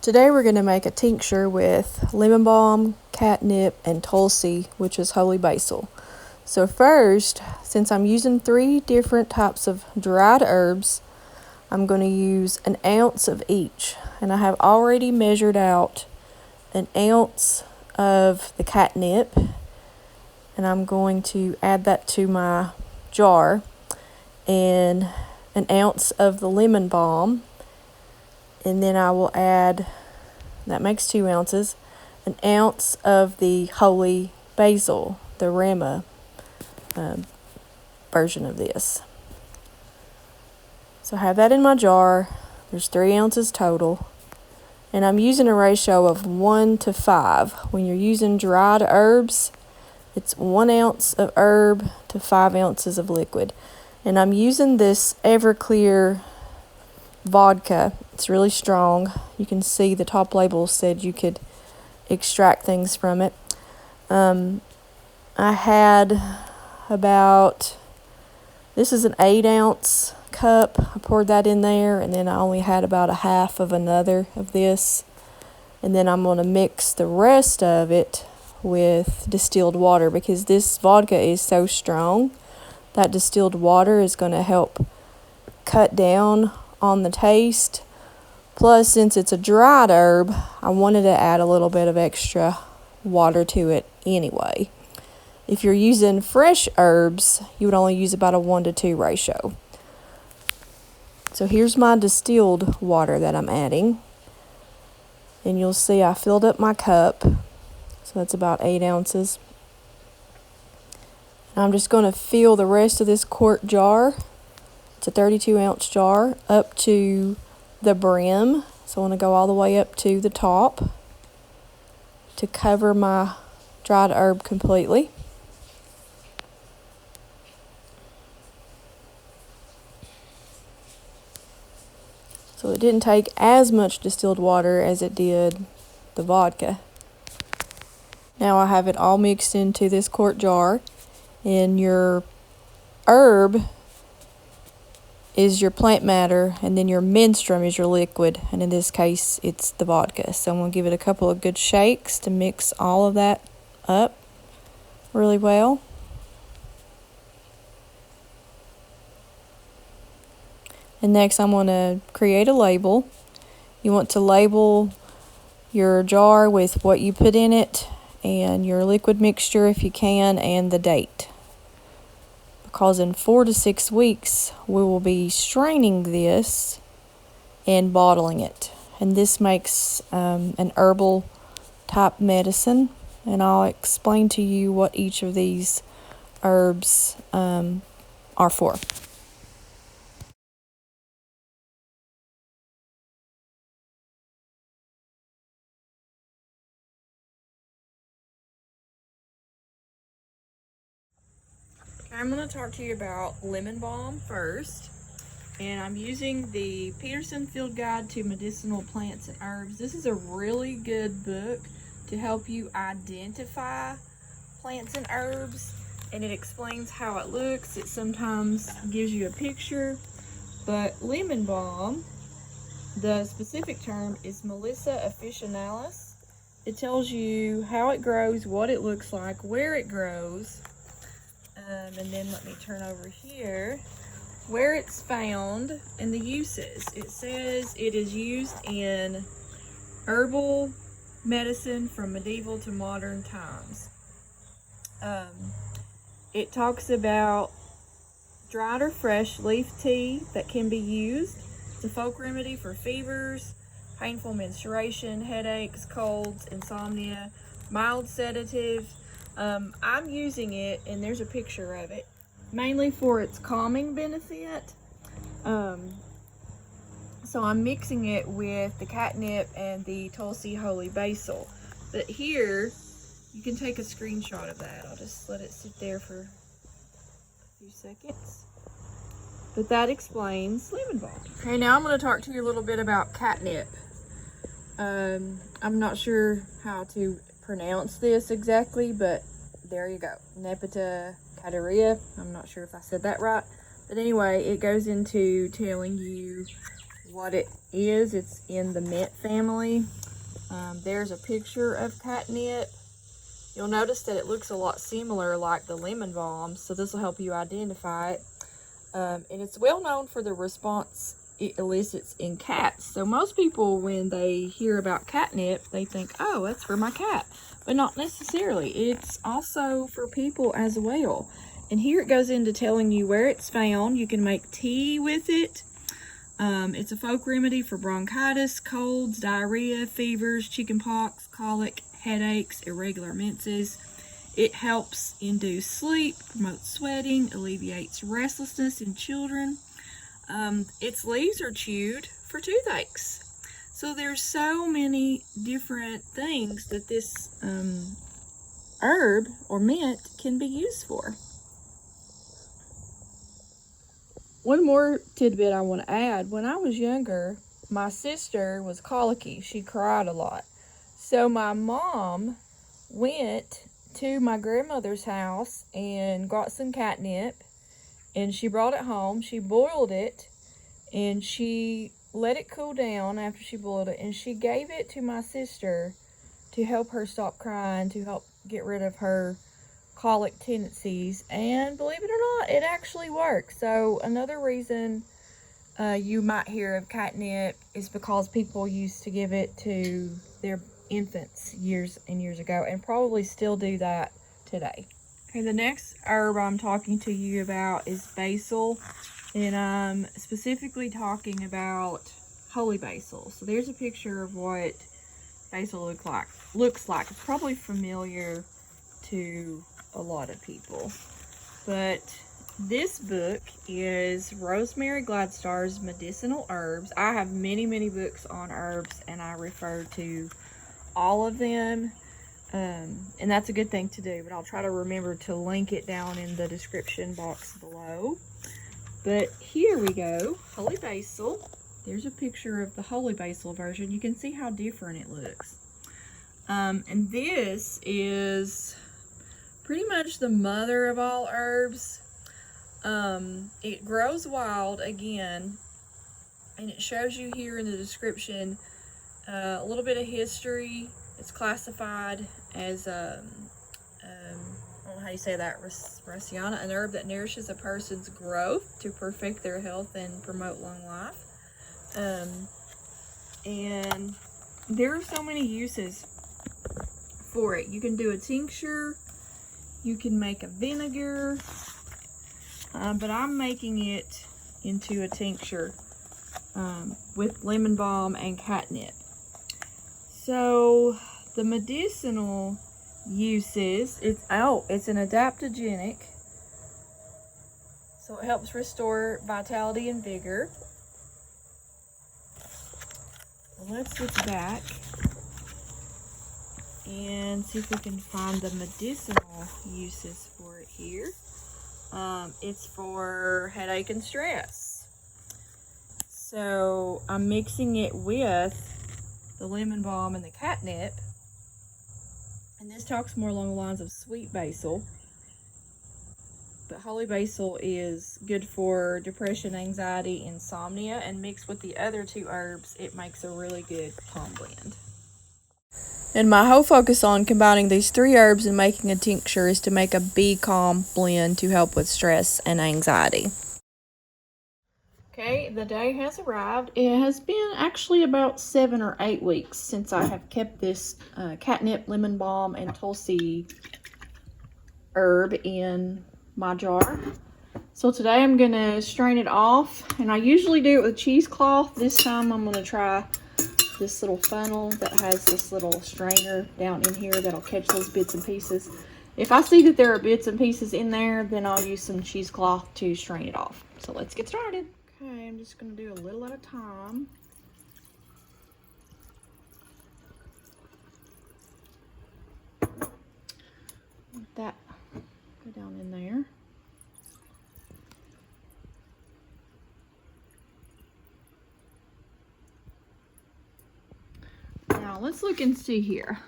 Today we're going to make a tincture with lemon balm, catnip, and tulsi, which is holy basil. So first, since I'm using 3 different types of dried herbs, I'm going to use an ounce of each. And I have already measured out an ounce of the catnip, and I'm going to add that to my jar, and an ounce of the lemon balm, and then I will add, that makes 2 ounces, an ounce of the holy basil, the Rama version of this. So I have that in my jar. There's 3 ounces total. And I'm using a ratio of 1 to 5. When you're using dried herbs, it's 1 ounce of herb to 5 ounces of liquid. And I'm using this Everclear vodka. It's really strong. You can see the top label said you could extract things from it. I had about, this is an 8-ounce cup. I poured that in there, and then I only had about a half of another of this. And then I'm going to mix the rest of it with distilled water, because this vodka is so strong that distilled water is going to help cut down on the taste. Plus, since it's a dried herb, I wanted to add a little bit of extra water to it anyway. If you're using fresh herbs, you would only use about a 1 to 2 ratio. So here's my distilled water that I'm adding. And you'll see I filled up my cup. So that's about 8 ounces. And I'm just going to fill the rest of this quart jar. It's a 32-ounce jar up to the brim. So I want to go all the way up to the top to cover my dried herb completely. So it didn't take as much distilled water as it did the vodka. Now I have it all mixed into this quart jar, and your herb is your plant matter, and then your menstruum is your liquid, and in this case it's the vodka. So I'm going to give it a couple of good shakes to mix all of that up really well. And next I'm going to create a label. You want to label your jar with what you put in it and your liquid mixture if you can, and the date. Because in 4 to 6 weeks we will be straining this and bottling it. And this makes an herbal type medicine, and I'll explain to you what each of these herbs are for. I'm going to talk to you about lemon balm first, and I'm using the Peterson Field Guide to Medicinal Plants and Herbs. This is a really good book to help you identify plants and herbs, and it explains how it looks. It sometimes gives you a picture, but lemon balm, the specific term is Melissa officinalis. It tells you how it grows, what it looks like, where it grows. And then let me turn over here, where it's found and the uses. It says it is used in herbal medicine from medieval to modern times. It talks about dried or fresh leaf tea that can be used. It's a folk remedy for fevers, painful menstruation, headaches, colds, insomnia, mild sedative. I'm using it, and there's a picture of it, mainly for its calming benefit. So I'm mixing it with the catnip and the tulsi holy basil. But here, you can take a screenshot of that. I'll just let it sit there for a few seconds. But that explains lemon balm. Okay, now I'm going to talk to you a little bit about catnip. I'm not sure how to pronounce this exactly, but there you go. Nepeta cataria. I'm not sure if I said that right. But anyway, it goes into telling you what it is. It's in the mint family. There's a picture of catnip. You'll notice that it looks a lot similar like the lemon balm, so this will help you identify it. And it's well known for the response it elicits in cats. So most people, when they hear about catnip, they think, oh, that's for my cat. But not necessarily. It's also for people as well. And here it goes into telling you where it's found. You can make tea with it. It's a folk remedy for bronchitis, colds, diarrhea, fevers, chickenpox, colic, headaches, irregular menses. It helps induce sleep, promotes sweating, alleviates restlessness in children. Its leaves are chewed for toothaches. So there's so many different things that this herb or mint can be used for. One more tidbit I want to add. When I was younger, my sister was colicky. She cried a lot. So my mom went to my grandmother's house and got some catnip, and she brought it home. She boiled it, and she let it cool down after she boiled it, and she gave it to my sister to help her stop crying, to help get rid of her colic tendencies. And believe it or not, it actually works. So another reason you might hear of catnip is because people used to give it to their infants years and years ago, and probably still do that today. Okay, the next herb I'm talking to you about is basil, and I'm specifically talking about holy basil. So there's a picture of what basil looks like. It's probably familiar to a lot of people, but this book is Rosemary Gladstar's Medicinal Herbs. I have many books on herbs, and I refer to all of them, and that's a good thing to do, but I'll try to remember to link it down in the description box below. But here we go, holy basil. There's a picture of the holy basil version. You can see how different it looks. And this is pretty much the mother of all herbs. It grows wild again, and it shows you here in the description a little bit of history. It's classified as I don't know how you say that, raciana, an herb that nourishes a person's growth to perfect their health and promote long life. And there are so many uses for it. You can do a tincture, you can make a vinegar, but I'm making it into a tincture with lemon balm and catnip. So the medicinal uses, it's an adaptogenic, so it helps restore vitality and vigor. Well, let's look back and see if we can find the medicinal uses for it here. It's for headache and stress. So I'm mixing it with the lemon balm and the catnip, and this talks more along the lines of sweet basil, but holy basil is good for depression, anxiety, insomnia, and mixed with the other two herbs, it makes a really good calm blend. And my whole focus on combining these three herbs and making a tincture is to make a Be Calm blend to help with stress and anxiety. Okay, the day has arrived. It has been actually about 7 or 8 weeks since I have kept this catnip, lemon balm, and tulsi herb in my jar. So today I'm going to strain it off, and I usually do it with cheesecloth. This time I'm going to try this little funnel that has this little strainer down in here that'll catch those bits and pieces. If I see that there are bits and pieces in there, then I'll use some cheesecloth to strain it off. So let's get started. Okay, I'm just going to do a little at a time. Let that go down in there. Now let's look and see here.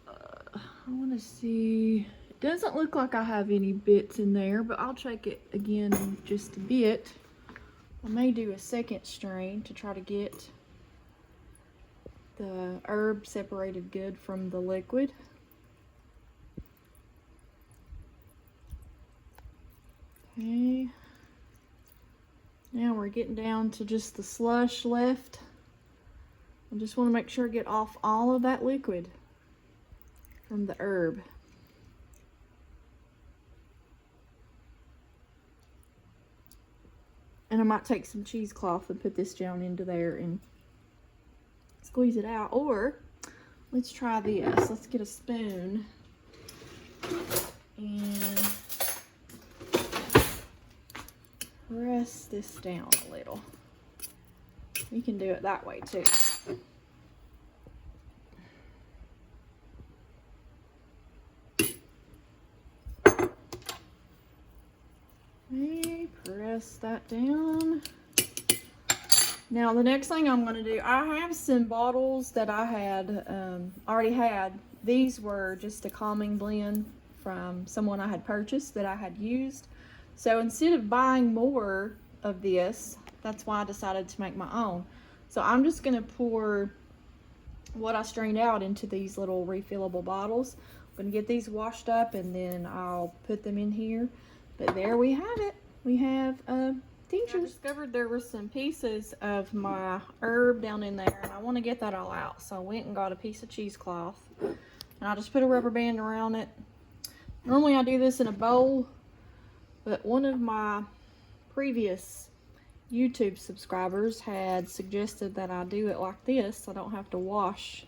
I want to see. It doesn't look like I have any bits in there, but I'll check it again in just a bit. I may do a second strain to try to get the herb separated good from the liquid. Okay. Now we're getting down to just the slush left. I just want to make sure I get off all of that liquid from the herb. And I might take some cheesecloth and put this down into there and squeeze it out. Or let's try this. Let's get a spoon and press this down a little. You can do it that way too. Okay, press that down. Now the next thing I'm going to do, I have some bottles that I had already had. These were just a calming blend from someone I had purchased that I had used. So instead of buying more of this, that's why I decided to make my own. So I'm just going to pour what I strained out into these little refillable bottles. I'm going to get these washed up and then I'll put them in here. But there we have it. We have tincture. I discovered there were some pieces of my herb down in there and I want to get that all out. So I went and got a piece of cheesecloth and I just put a rubber band around it. Normally I do this in a bowl, but one of my previous YouTube subscribers had suggested that I do it like this so I don't have to wash.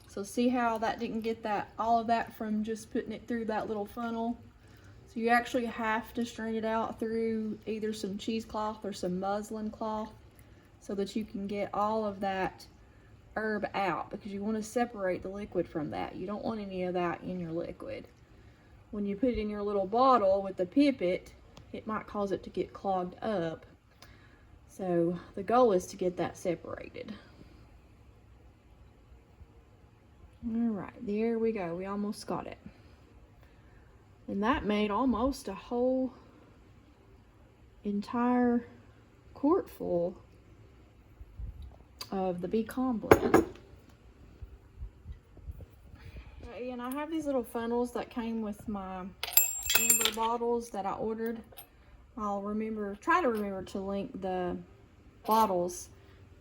So see how that didn't get all of that from just putting it through that little funnel? So you actually have to strain it out through either some cheesecloth or some muslin cloth so that you can get all of that herb out, because you want to separate the liquid from that. You don't want any of that in your liquid. When you put it in your little bottle with the pipette, it might cause it to get clogged up. So the goal is to get that separated. All right, there we go. We almost got it. And that made almost a whole entire quart full of the Be Calm blend. Okay, and I have these little funnels that came with my amber bottles that I ordered. I'll try to remember to link the bottles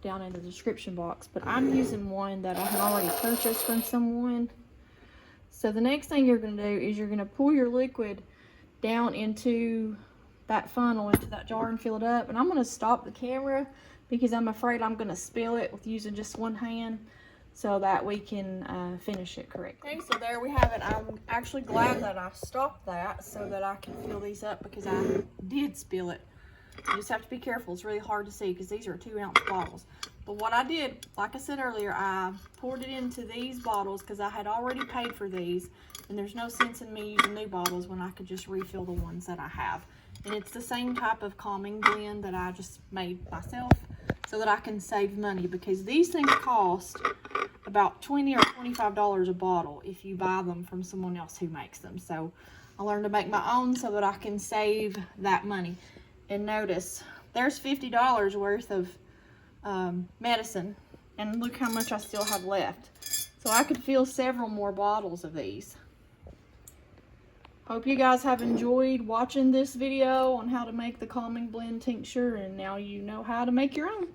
down in the description box, but I'm using one that I had already purchased from someone. So the next thing you're going to do is you're going to pour your liquid down into that funnel, into that jar, and fill it up. And I'm going to stop the camera because I'm afraid I'm going to spill it with using just one hand so that we can finish it correctly. Okay, so there we have it. I'm actually glad that I stopped that so that I can fill these up because I did spill it. You just have to be careful. It's really hard to see because these are 2-ounce bottles. But what I did, like I said earlier, I poured it into these bottles because I had already paid for these. And there's no sense in me using new bottles when I could just refill the ones that I have. And it's the same type of calming blend that I just made myself so that I can save money, because these things cost about $20 or $25 a bottle if you buy them from someone else who makes them. So I learned to make my own so that I can save that money. And notice, there's $50 worth of medicine, and look how much I still have left. So I could fill several more bottles of these. Hope you guys have enjoyed watching this video on how to make the calming blend tincture, and now you know how to make your own.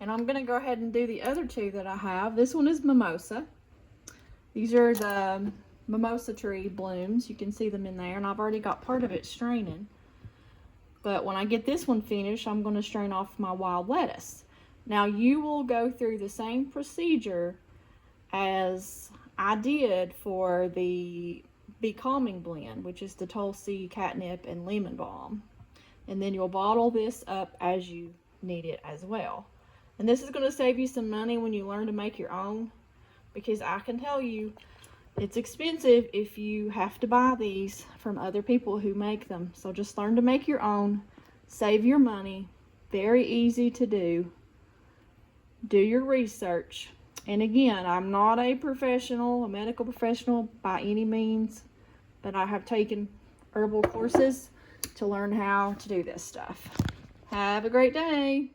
And I'm gonna go ahead and do the other two that I have. This one is mimosa. These are the mimosa tree blooms. You can see them in there, and I've already got part of it straining. But when I get this one finished, I'm going to strain off my wild lettuce. Now you will go through the same procedure as I did for the Be Calming blend, which is the Tulsi, catnip, and lemon balm. And then you'll bottle this up as you need it as well. And this is going to save you some money when you learn to make your own, because I can tell you it's expensive if you have to buy these from other people who make them. So just learn to make your own, save your money, very easy to do. Do your research. And again, I'm not a professional, a medical professional by any means, but I have taken herbal courses to learn how to do this stuff. Have a great day.